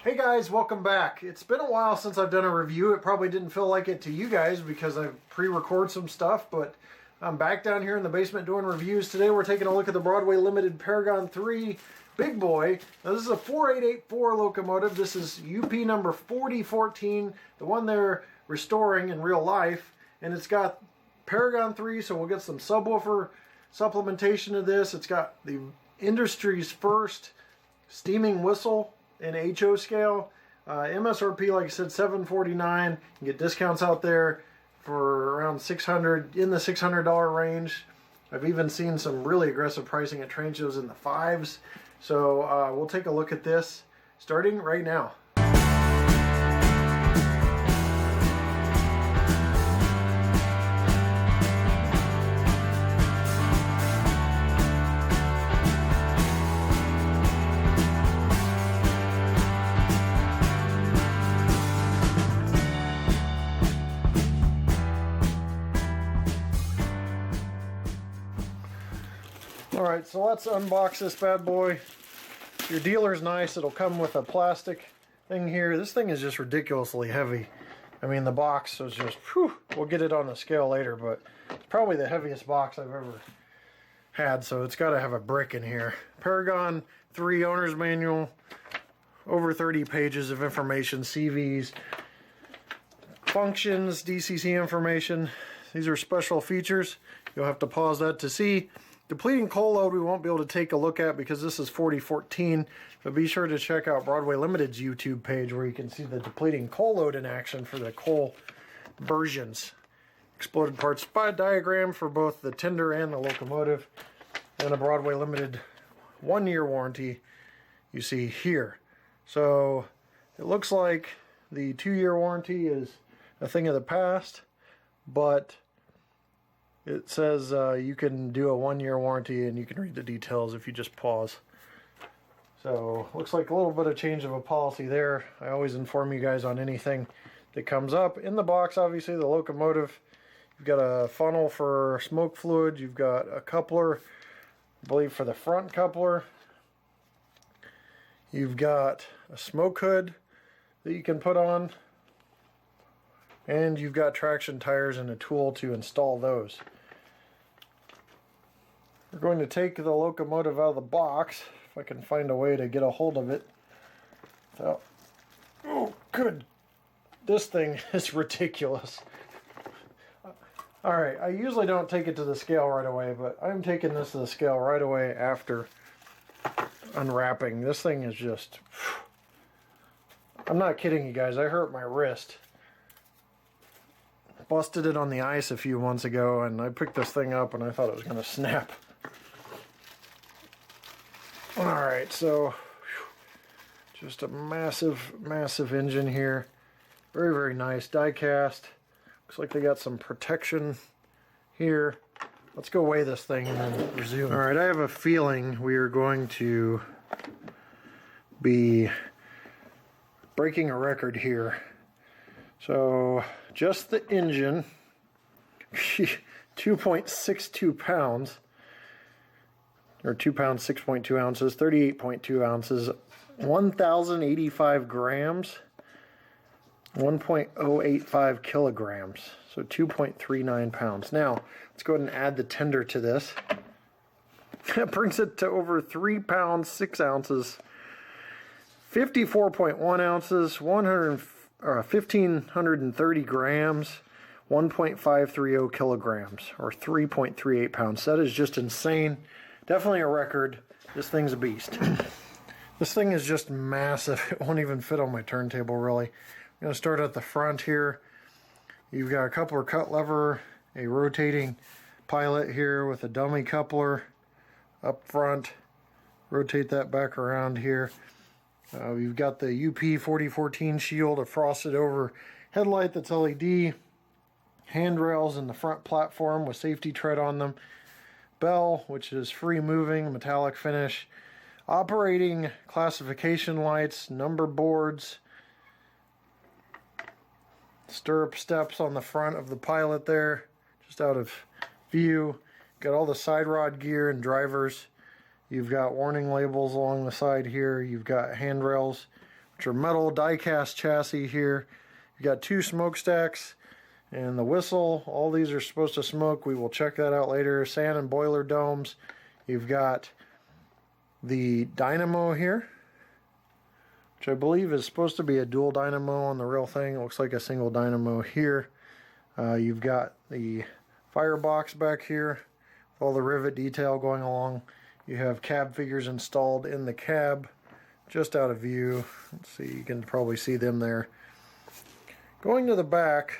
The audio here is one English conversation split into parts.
Hey guys, welcome back. It's been a while since I've done a review. It probably didn't feel like it to you guys because I've pre-recorded some stuff, but I'm back down here in the basement doing reviews. Today we're taking a look at the Broadway Limited Paragon 3 Big Boy. Now this is a 4884 locomotive. This is UP number 4014, the one they're restoring in real life. And it's got Paragon 3, so we'll get some subwoofer supplementation of this. It's got the industry's first steaming whistle in HO scale. MSRP, like I said, $749. You can get discounts out there for around $600, in the $600 range. I've even seen some really aggressive pricing at train shows in the fives. So we'll take a look at this starting right now. Alright, so let's unbox this bad boy. Your dealer's nice. It'll come with a plastic thing here. This thing is just ridiculously heavy. I mean, the box was just, whew, we'll get it on the scale later, but it's probably the heaviest box I've ever had, so it's got to have a brick in here. Paragon 3 owner's manual, over 30 pages of information, CVs, functions, DCC information. These are special features. You'll have to pause that to see. Depleting coal load we won't be able to take a look at because this is 4014, but be sure to check out Broadway Limited's YouTube page where you can see the depleting coal load in action for the coal versions. Exploded parts diagram for both the tender and the locomotive, and a Broadway Limited 1-year warranty you see here. So it looks like the 2-year warranty is a thing of the past, but it says you can do a 1-year warranty and you can read the details if you just pause. So looks like a little bit of change of a policy there. I always inform you guys on anything that comes up. In the box, obviously, the locomotive. You've got a funnel for smoke fluid. You've got a coupler, I believe, for the front coupler. You've got a smoke hood that you can put on. And you've got traction tires and a tool to install those. We're going to take the locomotive out of the box, if I can find a way to get a hold of it without... Oh, good. This thing is ridiculous. Alright, I usually don't take it to the scale right away, but I'm taking this to the scale right away after unwrapping. This thing is just... I'm not kidding you guys, I hurt my wrist. Busted it on the ice a few months ago, and I picked this thing up and I thought it was going to snap. Alright, so just a massive engine here. Very, very nice die cast. Looks like they got some protection here. Let's go weigh this thing and then resume. Alright, I have a feeling we are going to be breaking a record here. So just the engine, 2.62 pounds, or 2 pounds, 6.2 ounces, 38.2 ounces, 1,085 grams, 1.085 kilograms, so 2.39 pounds. Now, let's go ahead and add the tender to this. That brings it to over 3 pounds, 6 ounces, 54.1 ounces, 1,530 grams, 1.530 kilograms, or 3.38 pounds. That is just insane. Definitely a record. This thing's a beast. This thing is just massive. It won't even fit on my turntable, really. I'm going to start at the front here. You've got a coupler cut lever, a rotating pilot here with a dummy coupler up front. Rotate that back around here. You've got the UP 4014 shield, a frosted over headlight that's LED, handrails in the front platform with safety tread on them, bell, which is free moving, metallic finish, operating classification lights, number boards, stirrup steps on the front of the pilot there, just out of view. Got all the side rod gear and drivers. You've got warning labels along the side here. You've got handrails, which are metal die-cast chassis here. You got 2 smokestacks and the whistle. All these are supposed to smoke. We will check that out later. Sand and boiler domes. You've got the dynamo here, which I believe is supposed to be a dual dynamo on the real thing. It looks like a single dynamo here. You've got the firebox back here with all the rivet detail going along. You have cab figures installed in the cab, just out of view. Let's see, you can probably see them there. Going to the back,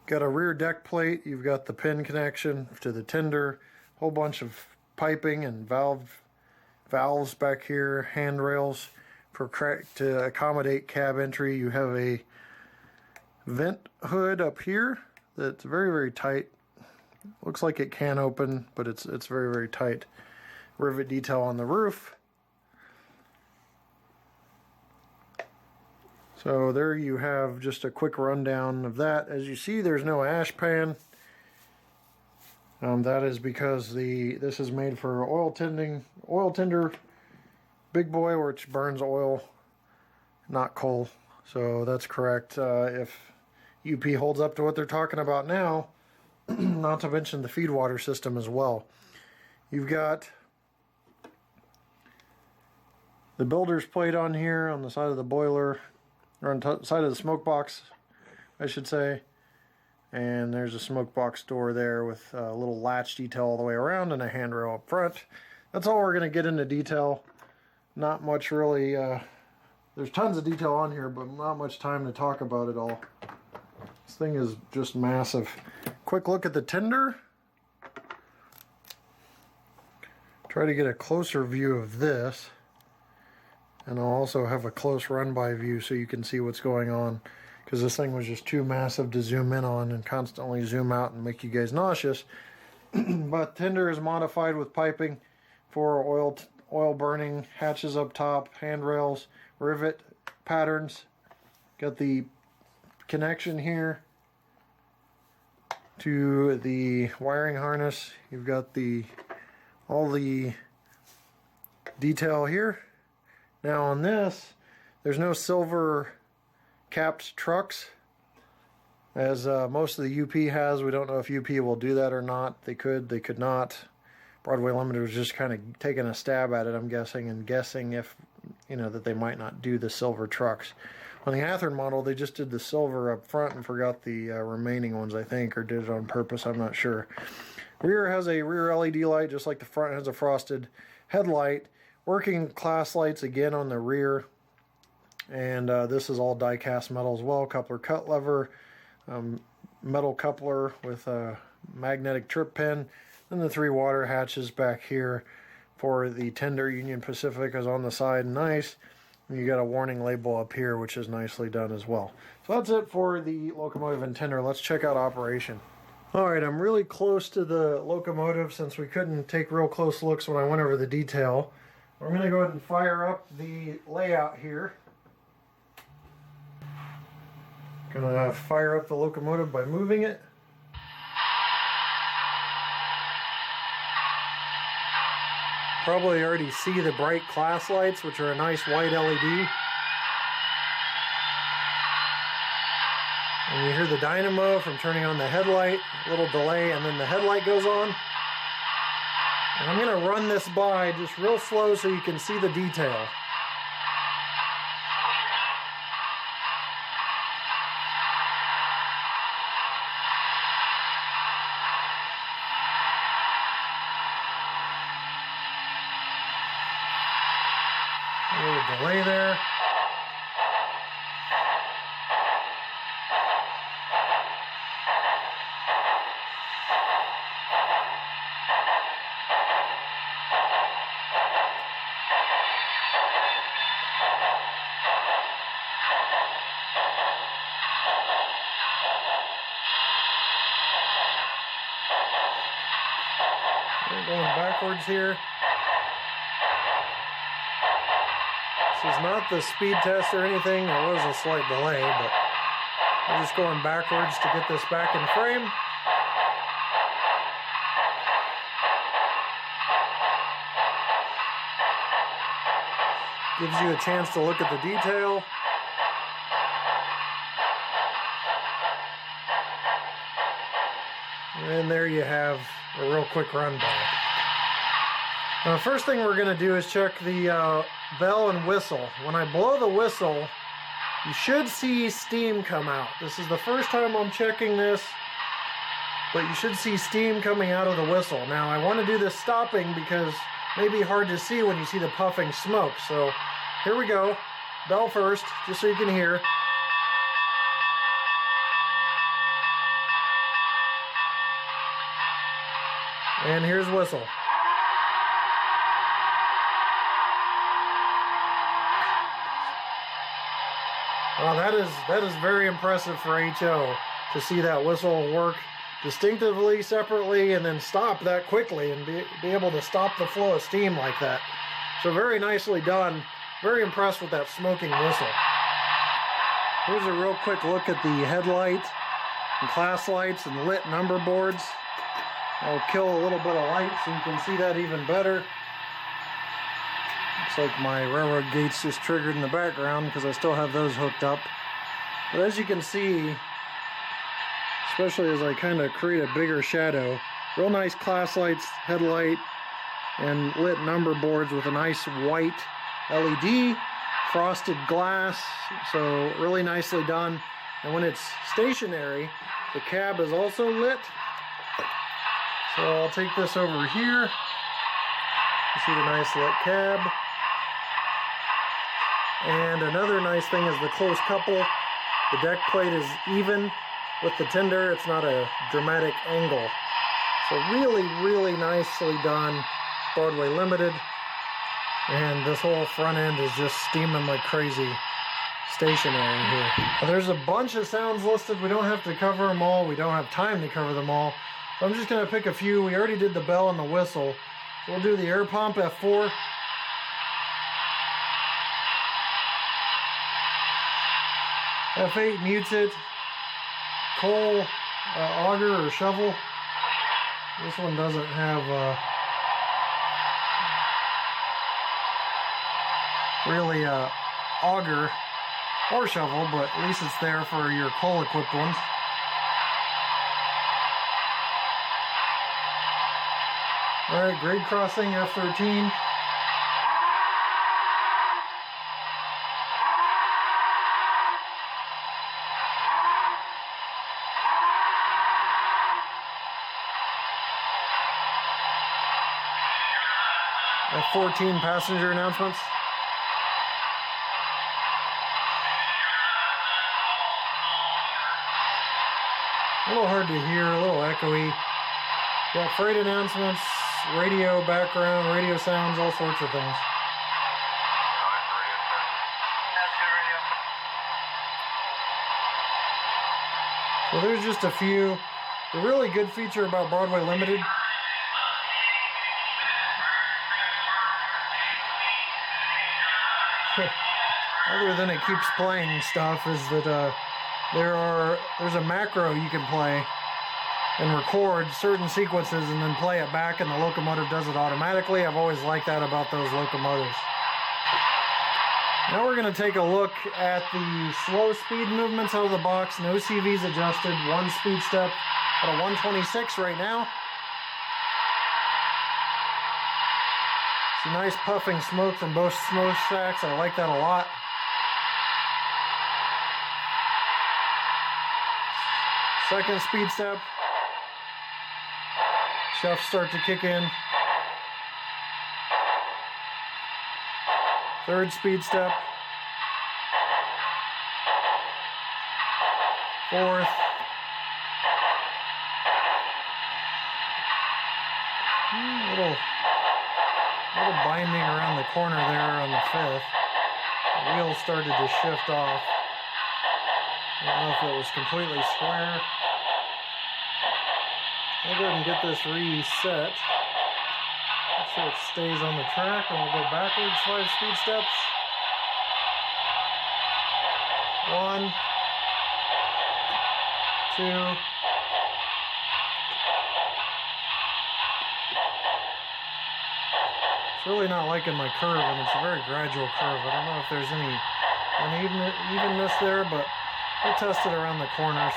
got a rear deck plate. You've got the pin connection to the tender, whole bunch of piping and valves back here, handrails to accommodate cab entry. You have a vent hood up here that's very, very tight. Looks like it can open, but it's very, very tight. Rivet detail on the roof. So there you have just a quick rundown of that. As you see, there's no ash pan. That is because this is made for oil tender big boy, which burns oil, not coal. So that's correct. If UP holds up to what they're talking about now, not to mention the feed water system as well. You've got the builder's plate on here on the side of the boiler, or on the side of the smoke box, I should say. And there's a smoke box door there with a little latch detail all the way around and a handrail up front. That's all we're going to get into detail. Not much really, there's tons of detail on here, but not much time to talk about it all. This thing is just massive. Quick look at the tender. Try to get a closer view of this. And I'll also have a close run-by view so you can see what's going on, because this thing was just too massive to zoom in on and constantly zoom out and make you guys nauseous. But tender is modified with piping for oil burning, hatches up top, handrails, rivet patterns. Got the connection here to the wiring harness. You've got all the detail here. Now on this, there's no silver capped trucks, as most of the UP has. We don't know if UP will do that or not. They could, they could not. Broadway Limited was just kind of taking a stab at it, I'm guessing, and guessing if, that they might not do the silver trucks. On the Athearn model, they just did the silver up front and forgot the remaining ones, I think, or did it on purpose, I'm not sure. Rear has a rear LED light, just like the front has a frosted headlight. Working class lights again on the rear. And this is all die-cast metal as well. Coupler cut lever, metal coupler with a magnetic trip pin. And the 3 water hatches back here for the tender. Union Pacific is on the side, nice. And you got a warning label up here, which is nicely done as well. So that's it for the locomotive and tender. Let's check out operation. Alright, I'm really close to the locomotive since we couldn't take real close looks when I went over the detail. I'm going to go ahead and fire up the layout here. Gonna fire up the locomotive by moving it. Probably already see the bright class lights, which are a nice white LED. And you hear the dynamo from turning on the headlight, a little delay, and then the headlight goes on. And I'm going to run this by just real slow so you can see the detail. A little delay there. We're going backwards here. This is not the speed test or anything. There was a slight delay, but we're just going backwards to get this back in frame. Gives you a chance to look at the detail. And there you have a real quick rundown. Now, the first thing we're going to do is check the bell and whistle. When I blow the whistle, you should see steam come out. This is the first time I'm checking this, but you should see steam coming out of the whistle. Now, I want to do this stopping because it may be hard to see when you see the puffing smoke. So here we go. Bell first, just so you can hear. And here's whistle. Well, that is very impressive for HO to see that whistle work distinctively, separately, and then stop that quickly and be able to stop the flow of steam like that. So very nicely done. Very impressed with that smoking whistle. Here's a real quick look at the headlight and class lights and lit number boards. I'll kill a little bit of light so you can see that even better. Looks like my railroad gates just triggered in the background because I still have those hooked up. But as you can see, especially as I kind of create a bigger shadow, real nice class lights, headlight, and lit number boards with a nice white LED, frosted glass, so really nicely done. And when it's stationary, the cab is also lit. So I'll take this over here. You see the nice lit cab. And another nice thing is the close couple. The deck plate is even with the tender. It's not a dramatic angle. So really, really nicely done. Broadway Limited. And this whole front end is just steaming like crazy stationary here. Now, there's a bunch of sounds listed. We don't have to cover them all. We don't have time to cover them all. So I'm just going to pick a few. We already did the bell and the whistle. So we'll do the air pump, F4. F8 mutes it. Coal, auger or shovel. This one doesn't have really auger or shovel, but at least it's there for your coal equipped ones. Alright, grade crossing, F13. F14 passenger announcements. A little hard to hear, a little echoey. Got freight announcements, radio background, radio sounds, all sorts of things. So there's just a few. The really good feature about Broadway Limited other than it keeps playing stuff is that there's a macro you can play and record certain sequences and then play it back, and the locomotive does it automatically. I've always liked that about those locomotives. Now we're going to take a look at the slow speed movements out of the box. No CVs adjusted, one speed step at a 126 right now. Some nice puffing smoke from both smokestacks. I like that a lot. Second speed step. Shafts start to kick in. Third speed step. Fourth. Little binding around the corner there on the fifth. The wheel started to shift off. I don't know if it was completely square. I'll go ahead and get this reset. Make sure it stays on the track, and we'll go backwards 5 speed steps. 1, 2, 3, It's really not liking my curve, and it's a very gradual curve. I don't know if there's any unevenness there, but we'll test it around the corners.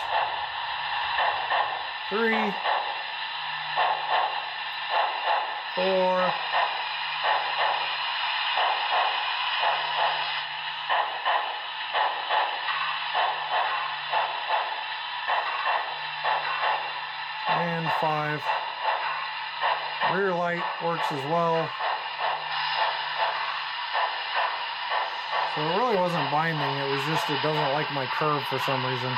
3, 4, 5. Rear light works as well. So it really wasn't binding, it was just it doesn't like my curve for some reason.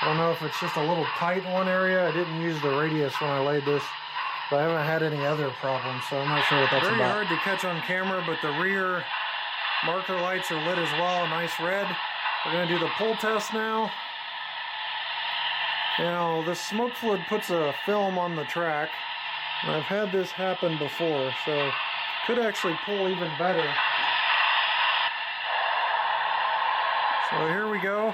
I don't know if it's just a little tight in one area. I didn't use the radius when I laid this, but I haven't had any other problems, so I'm not sure what that's about. Very hard to catch on camera, but the rear marker lights are lit as well, a nice red. We're going to do the pull test now. Now, the smoke fluid puts a film on the track, and I've had this happen before, so could actually pull even better. So here we go.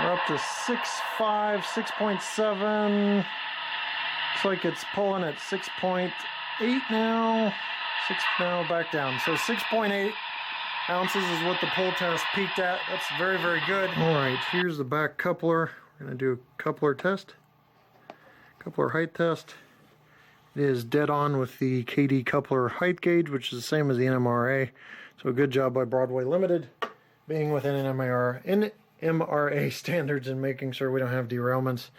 We're up to 6.5, 6.7. Looks like it's pulling at 6.8 now. Now back down. So 6.8 ounces is what the pull test peaked at. That's very, very good. All right, here's the back coupler. We're going to do a coupler test. Coupler height test. It is dead on with the KD coupler height gauge, which is the same as the NMRA. So good job by Broadway Limited being within NMRA standards and making sure we don't have derailments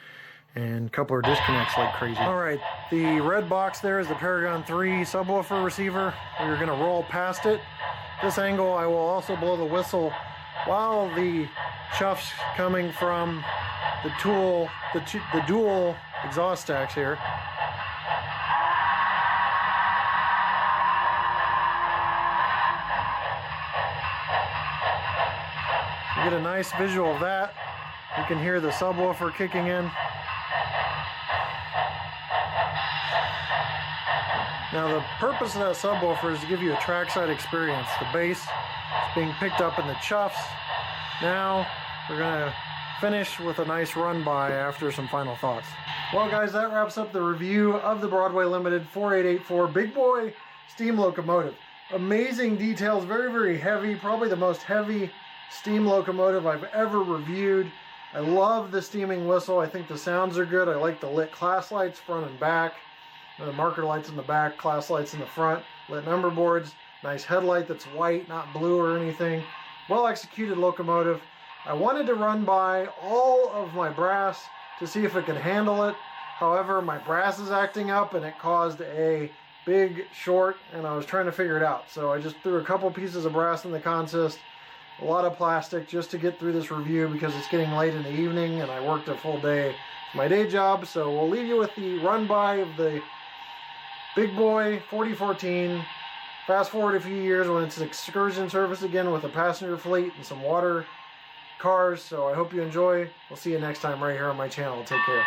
and coupler disconnects like crazy. All right, the red box there is the Paragon 3 subwoofer receiver. We're going to roll past it. This angle, I will also blow the whistle while the chuff's coming from the dual exhaust stacks here. You get a nice visual of that. You can hear the subwoofer kicking in. Now the purpose of that subwoofer is to give you a trackside experience. The bass is being picked up in the chuffs. Now we're going to finish with a nice run by after some final thoughts. Well guys, that wraps up the review of the Broadway Limited 4884 Big Boy steam locomotive. Amazing details, very, very heavy, probably the most heavy steam locomotive I've ever reviewed. I love the steaming whistle. I think the sounds are good. I like the lit class lights front and back. The marker lights in the back, class lights in the front, lit number boards, nice headlight that's white, not blue or anything. Well executed locomotive. I wanted to run by all of my brass to see if it could handle it. However, my brass is acting up and it caused a big short and I was trying to figure it out. So I just threw a couple pieces of brass in the consist, a lot of plastic just to get through this review because it's getting late in the evening and I worked a full day for my day job. So we'll leave you with the run by of the Big Boy 4014. Fast forward a few years when it's an excursion service again with a passenger fleet and some water cars. So I hope you enjoy. We'll see you next time right here on my channel. Take care.